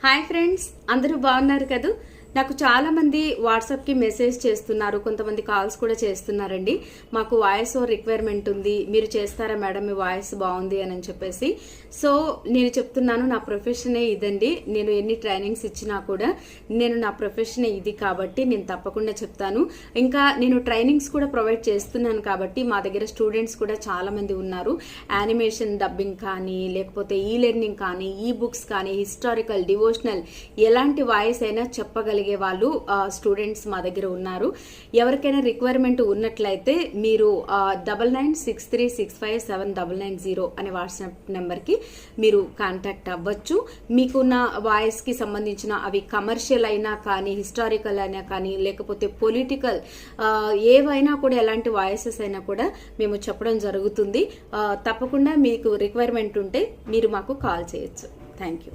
Hi friends, అందరూ బాగున్నారు కదా? నాకు చాలా మంది వాట్సాప్ కి మెసేజ్ చేస్తున్నారు, కొంతమంది కాల్స్ కూడా చేస్తున్నారండి. మాకు వాయిస్ ఓవర్ రిక్వైర్మెంట్ ఉంది, మీరు చేస్తారా మేడం, మీ వాయిస్ బాగుంది అని చెప్పేసి. సో నేను చెప్తున్నాను, నా ప్రొఫెషనే ఇదండి. నేను ఎన్ని ట్రైనింగ్స్ ఇచ్చినా కూడా నా ప్రొఫెషనే ఇది కాబట్టి నేను తప్పకుండా చెప్తాను. ఇంకా నేను ట్రైనింగ్స్ కూడా ప్రొవైడ్ చేస్తున్నాను కాబట్టి మా దగ్గర స్టూడెంట్స్ కూడా చాలా మంది ఉన్నారు. యానిమేషన్ డబ్బింగ్ కానీ, లేకపోతే ఈ లెర్నింగ్ కానీ, ఈ బుక్స్ కానీ, హిస్టారికల్, డివోషనల్, ఎలాంటి వాయిస్ అయినా చెప్పగలిగే వాళ్ళు స్టూడెంట్స్ మా దగ్గర ఉన్నారు. ఎవరికైనా రిక్వైర్మెంట్ ఉన్నట్లయితే మీరు 9963657990 అనే వాట్సాప్ నెంబర్కి మీరు కాంటాక్ట్ అవ్వచ్చు. మీకున్న వాయిస్కి సంబంధించిన అవి కమర్షియల్ అయినా కానీ, హిస్టారికల్ అయినా కానీ, లేకపోతే పొలిటికల్, ఏవైనా కూడా, ఎలాంటి వాయిసెస్ అయినా కూడా మేము చెప్పడం జరుగుతుంది. తప్పకుండా మీకు రిక్వైర్మెంట్ ఉంటే మీరు మాకు కాల్ చేయొచ్చు. Thank you.